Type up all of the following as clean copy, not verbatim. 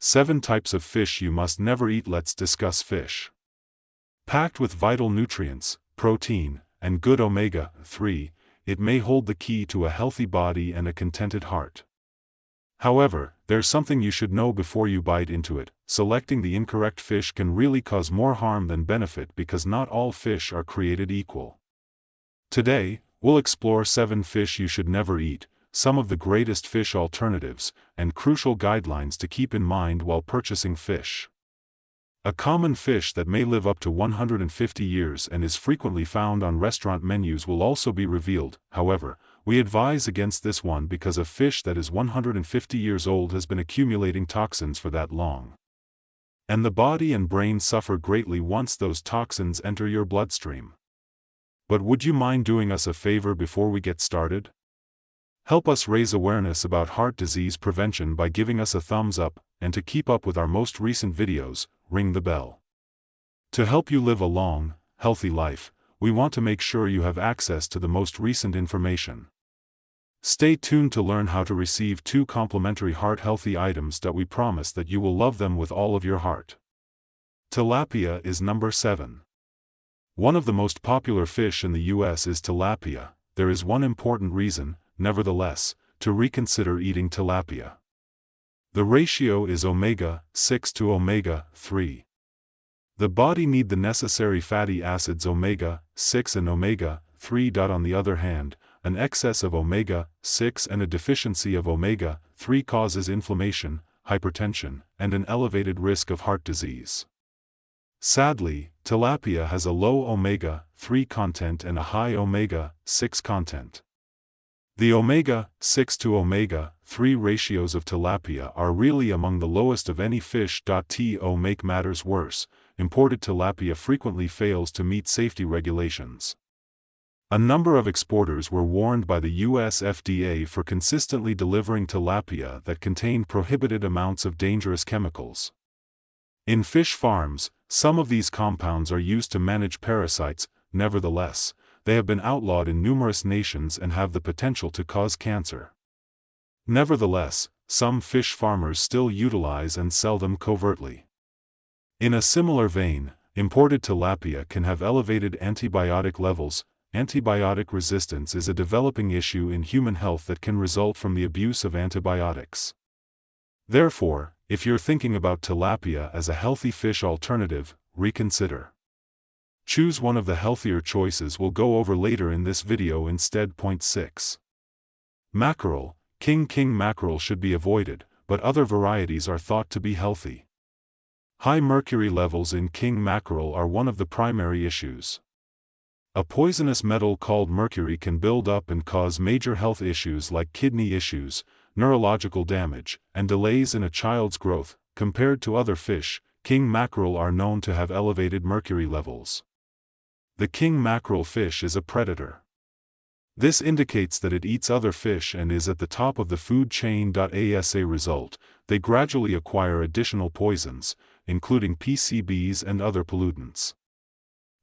7 types of fish you must never eat. Let's discuss fish. Packed with vital nutrients, protein, and good omega-3, it may hold the key to a healthy body and a contented heart. However, there's something you should know before you bite into it. Selecting the incorrect fish can really cause more harm than benefit because not all fish are created equal. Today, we'll explore 7 fish you should never eat, some of the greatest fish alternatives, and crucial guidelines to keep in mind while purchasing fish. A common fish that may live up to 150 years and is frequently found on restaurant menus will also be revealed. However, we advise against this one because a fish that is 150 years old has been accumulating toxins for that long. And the body and brain suffer greatly once those toxins enter your bloodstream. But would you mind doing us a favor before we get started? Help us raise awareness about heart disease prevention by giving us a thumbs up, and to keep up with our most recent videos, ring the bell. To help you live a long, healthy life, we want to make sure you have access to the most recent information. Stay tuned to learn how to receive 2 complimentary heart-healthy items that we promise that you will love them with all of your heart. Tilapia is number 7. One of the most popular fish in the US is tilapia. There is one important reason, nevertheless, to reconsider eating tilapia. The ratio is omega-6 to omega-3. The body needs the necessary fatty acids omega-6 and omega-3. On the other hand, an excess of omega-6 and a deficiency of omega-3 causes inflammation, hypertension, and an elevated risk of heart disease. Sadly, tilapia has a low omega-3 content and a high omega-6 content. The omega-6 to omega-3 ratios of tilapia are really among the lowest of any fish. To make matters worse, imported tilapia frequently fails to meet safety regulations. A number of exporters were warned by the US FDA for consistently delivering tilapia that contained prohibited amounts of dangerous chemicals. In fish farms, some of these compounds are used to manage parasites. Nevertheless, they have been outlawed in numerous nations and have the potential to cause cancer. Nevertheless, some fish farmers still utilize and sell them covertly. In a similar vein, imported tilapia can have elevated antibiotic levels. Antibiotic resistance is a developing issue in human health that can result from the abuse of antibiotics. Therefore, if you're thinking about tilapia as a healthy fish alternative, reconsider. Choose one of the healthier choices we'll go over later in this video instead. Point 6. Mackerel. King mackerel should be avoided, but other varieties are thought to be healthy. High mercury levels in king mackerel are one of the primary issues. A poisonous metal called mercury can build up and cause major health issues like kidney issues, neurological damage, and delays in a child's growth. Compared to other fish, king mackerel are known to have elevated mercury levels. The king mackerel fish is a predator. This indicates that it eats other fish and is at the top of the food chain. As a result, they gradually acquire additional poisons, including PCBs and other pollutants.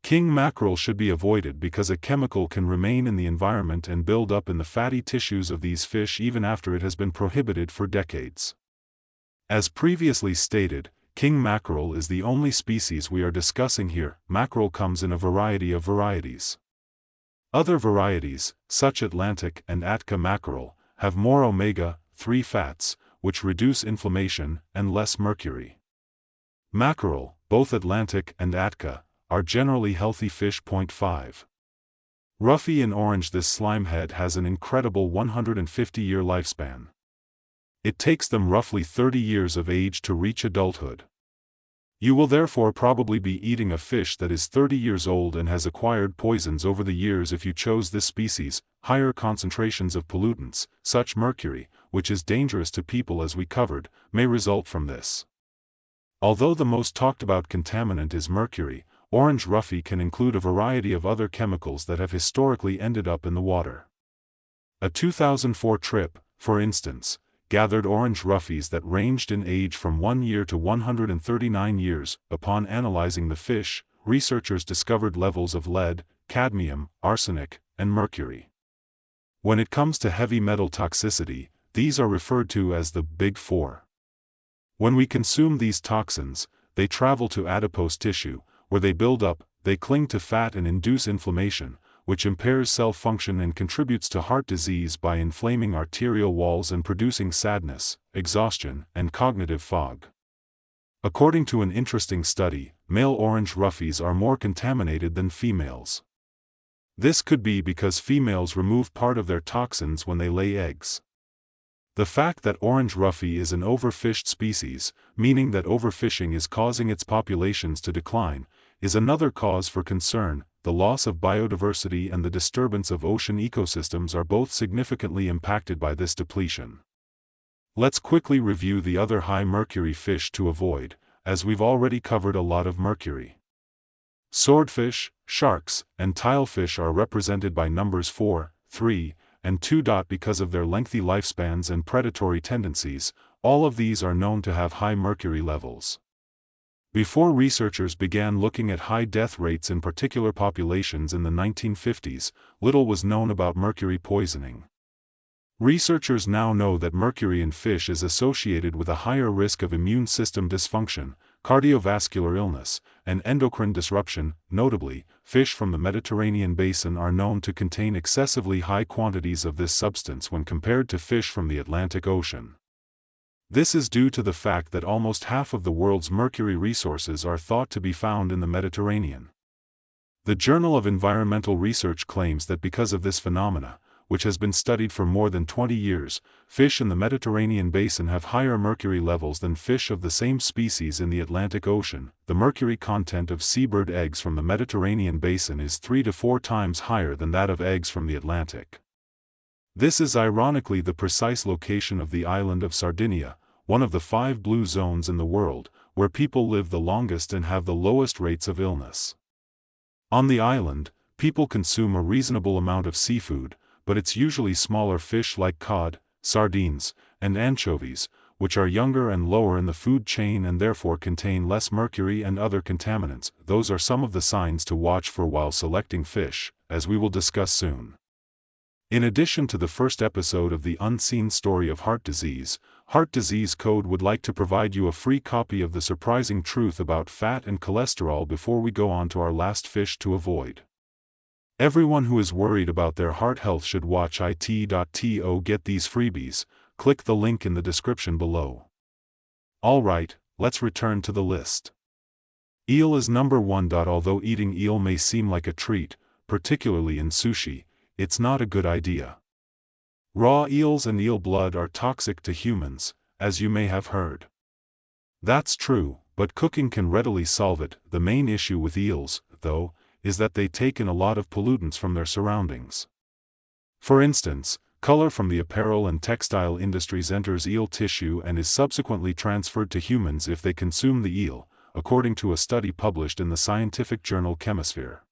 King mackerel should be avoided because a chemical can remain in the environment and build up in the fatty tissues of these fish even after it has been prohibited for decades. As previously stated, king mackerel is the only species we are discussing here. Mackerel comes in a variety of varieties. Other varieties, such Atlantic and Atka mackerel, have more omega-3 fats, which reduce inflammation, and less mercury. Mackerel, both Atlantic and Atka, are generally healthy fish. Point 5. Ruffy in orange. This slimehead has an incredible 150-year lifespan. It takes them roughly 30 years of age to reach adulthood. You will therefore probably be eating a fish that is 30 years old and has acquired poisons over the years if you chose this species. Higher concentrations of pollutants, such mercury, which is dangerous to people as we covered, may result from this. Although the most talked about contaminant is mercury, orange ruffy can include a variety of other chemicals that have historically ended up in the water. A 2004 trip, for instance, gathered orange ruffies that ranged in age from 1 year to 139 years. Upon analyzing the fish, researchers discovered levels of lead, cadmium, arsenic, and mercury. When it comes to heavy metal toxicity, these are referred to as the Big Four. When we consume these toxins, they travel to adipose tissue, where they build up, they cling to fat and induce inflammation, which impairs cell function and contributes to heart disease by inflaming arterial walls and producing sadness, exhaustion, and cognitive fog. According to an interesting study, male orange roughies are more contaminated than females. This could be because females remove part of their toxins when they lay eggs. The fact that orange roughie is an overfished species, meaning that overfishing is causing its populations to decline, is another cause for concern. The loss of biodiversity and the disturbance of ocean ecosystems are both significantly impacted by this depletion. Let's quickly review the other high mercury fish to avoid, as we've already covered a lot of mercury. Swordfish, sharks, and tilefish are represented by numbers 4, 3, and 2. Because of their lengthy lifespans and predatory tendencies, all of these are known to have high mercury levels. Before researchers began looking at high death rates in particular populations in the 1950s, little was known about mercury poisoning. Researchers now know that mercury in fish is associated with a higher risk of immune system dysfunction, cardiovascular illness, and endocrine disruption. Notably, fish from the Mediterranean basin are known to contain excessively high quantities of this substance when compared to fish from the Atlantic Ocean. This is due to the fact that almost half of the world's mercury resources are thought to be found in the Mediterranean. The Journal of Environmental Research claims that because of this phenomena, which has been studied for more than 20 years, fish in the Mediterranean basin have higher mercury levels than fish of the same species in the Atlantic Ocean. The mercury content of seabird eggs from the Mediterranean basin is 3 to 4 times higher than that of eggs from the Atlantic. This is ironically the precise location of the island of Sardinia, one of the 5 blue zones in the world, where people live the longest and have the lowest rates of illness. On the island, people consume a reasonable amount of seafood, but it's usually smaller fish like cod, sardines, and anchovies, which are younger and lower in the food chain and therefore contain less mercury and other contaminants. Those are some of the signs to watch for while selecting fish, as we will discuss soon. In addition to the first episode of the Unseen Story of Heart Disease Code would like to provide you a free copy of the surprising truth about fat and cholesterol before we go on to our last fish to avoid. Everyone who is worried about their heart health should watch it.to get these freebies. Click the link in the description below. Alright, let's return to the list. Eel is number 1. Although eating eel may seem like a treat, particularly in sushi, it's not a good idea. Raw eels and eel blood are toxic to humans, as you may have heard. That's true, but cooking can readily solve it. The main issue with eels, though, is that they take in a lot of pollutants from their surroundings. For instance, color from the apparel and textile industries enters eel tissue and is subsequently transferred to humans if they consume the eel, according to a study published in the scientific journal Chemisphere.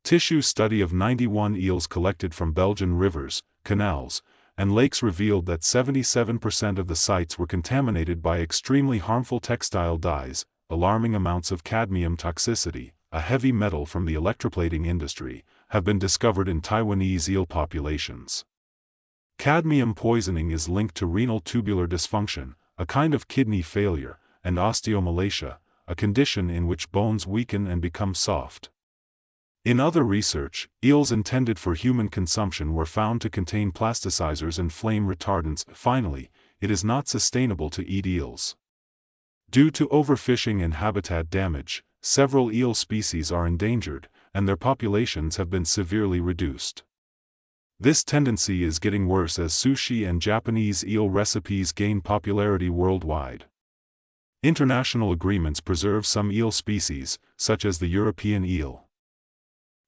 Tissue study of 91 eels collected from Belgian rivers, canals, and lakes revealed that 77% of the sites were contaminated by extremely harmful textile dyes, alarming amounts of cadmium toxicity, a heavy metal from the electroplating industry, have been discovered in Taiwanese eel populations. Cadmium poisoning is linked to renal tubular dysfunction, a kind of kidney failure, and osteomalacia, a condition in which bones weaken and become soft. In other research, eels intended for human consumption were found to contain plasticizers and flame retardants. Finally, it is not sustainable to eat eels. Due to overfishing and habitat damage, several eel species are endangered, and their populations have been severely reduced. This tendency is getting worse as sushi and Japanese eel recipes gain popularity worldwide. International agreements preserve some eel species, such as the European eel.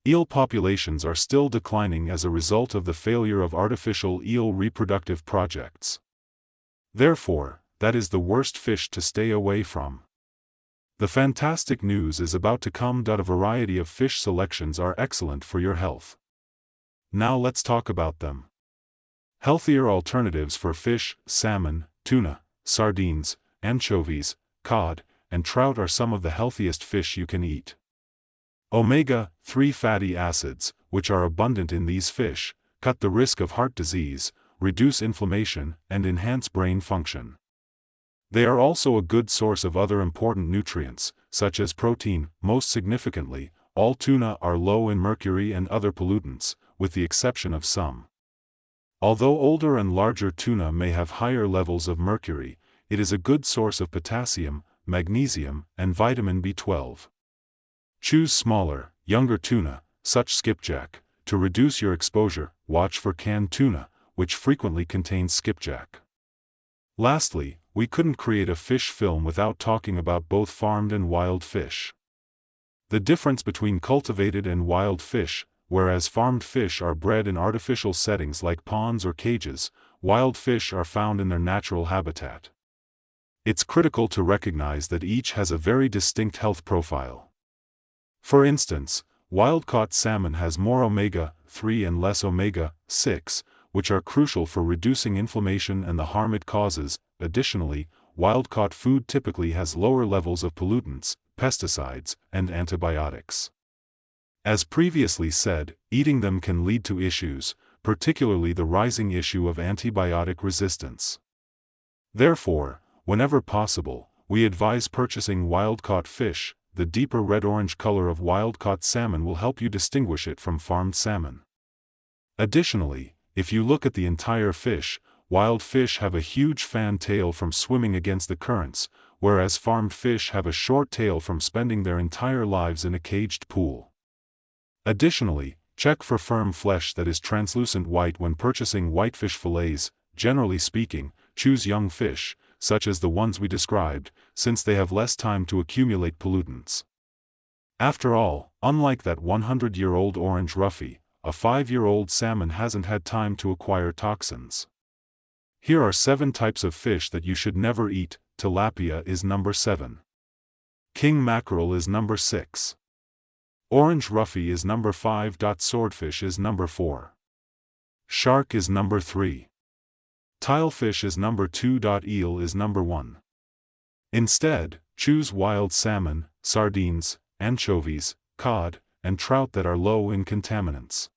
Eel populations are still declining as a result of the failure of artificial eel reproductive projects. Therefore, that is the worst fish to stay away from. The fantastic news is about to come. A variety of fish selections are excellent for your health. Now let's talk about them. Healthier alternatives for fish, salmon, tuna, sardines, anchovies, cod, and trout are some of the healthiest fish you can eat. Omega-3 fatty acids, which are abundant in these fish, cut the risk of heart disease, reduce inflammation, and enhance brain function. They are also a good source of other important nutrients, such as protein. Most significantly, all tuna are low in mercury and other pollutants, with the exception of some. Although older and larger tuna may have higher levels of mercury, it is a good source of potassium, magnesium, and vitamin B12. Choose smaller, younger tuna, such skipjack, to reduce your exposure. Watch for canned tuna, which frequently contains skipjack. Lastly, we couldn't create a fish film without talking about both farmed and wild fish. The difference between cultivated and wild fish: whereas farmed fish are bred in artificial settings like ponds or cages, wild fish are found in their natural habitat. It's critical to recognize that each has a very distinct health profile. For instance, wild-caught salmon has more omega-3 and less omega-6, which are crucial for reducing inflammation and the harm it causes. Additionally, wild-caught food typically has lower levels of pollutants, pesticides, and antibiotics. As previously said, eating them can lead to issues, particularly the rising issue of antibiotic resistance. Therefore, whenever possible, we advise purchasing wild-caught fish. The deeper red-orange color of wild-caught salmon will help you distinguish it from farmed salmon. Additionally, if you look at the entire fish, wild fish have a huge fan tail from swimming against the currents, whereas farmed fish have a short tail from spending their entire lives in a caged pool. Additionally, check for firm flesh that is translucent white when purchasing whitefish fillets. Generally speaking, choose young fish, such as the ones we described, since they have less time to accumulate pollutants. After all, unlike that 100-year-old orange roughy, a 5-year-old salmon hasn't had time to acquire toxins. Here are 7 types of fish that you should never eat. Tilapia is number 7. King mackerel is number 6. Orange roughy is number 5. Swordfish is number 4. Shark is number 3. Tilefish is number 2. Eel is number 1. Instead, choose wild salmon, sardines, anchovies, cod, and trout that are low in contaminants.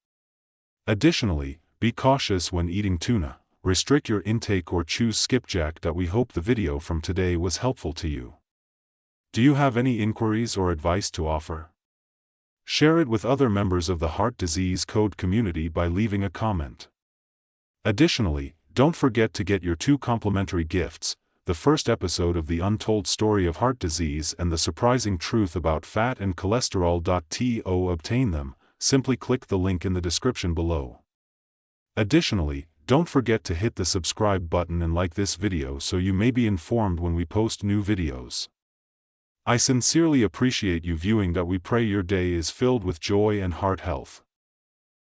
Additionally, be cautious when eating tuna. Restrict your intake or choose skipjack. We hope the video from today was helpful to you. Do you have any inquiries or advice to offer? Share it with other members of the Heart Disease Code community by leaving a comment. Additionally, don't forget to get your 2 complimentary gifts: the first episode of The Untold Story of Heart Disease and The Surprising Truth About Fat and Cholesterol. To obtain them, simply click the link in the description below. Additionally, don't forget to hit the subscribe button and like this video so you may be informed when we post new videos. I sincerely appreciate you viewing. We pray your day is filled with joy and heart health.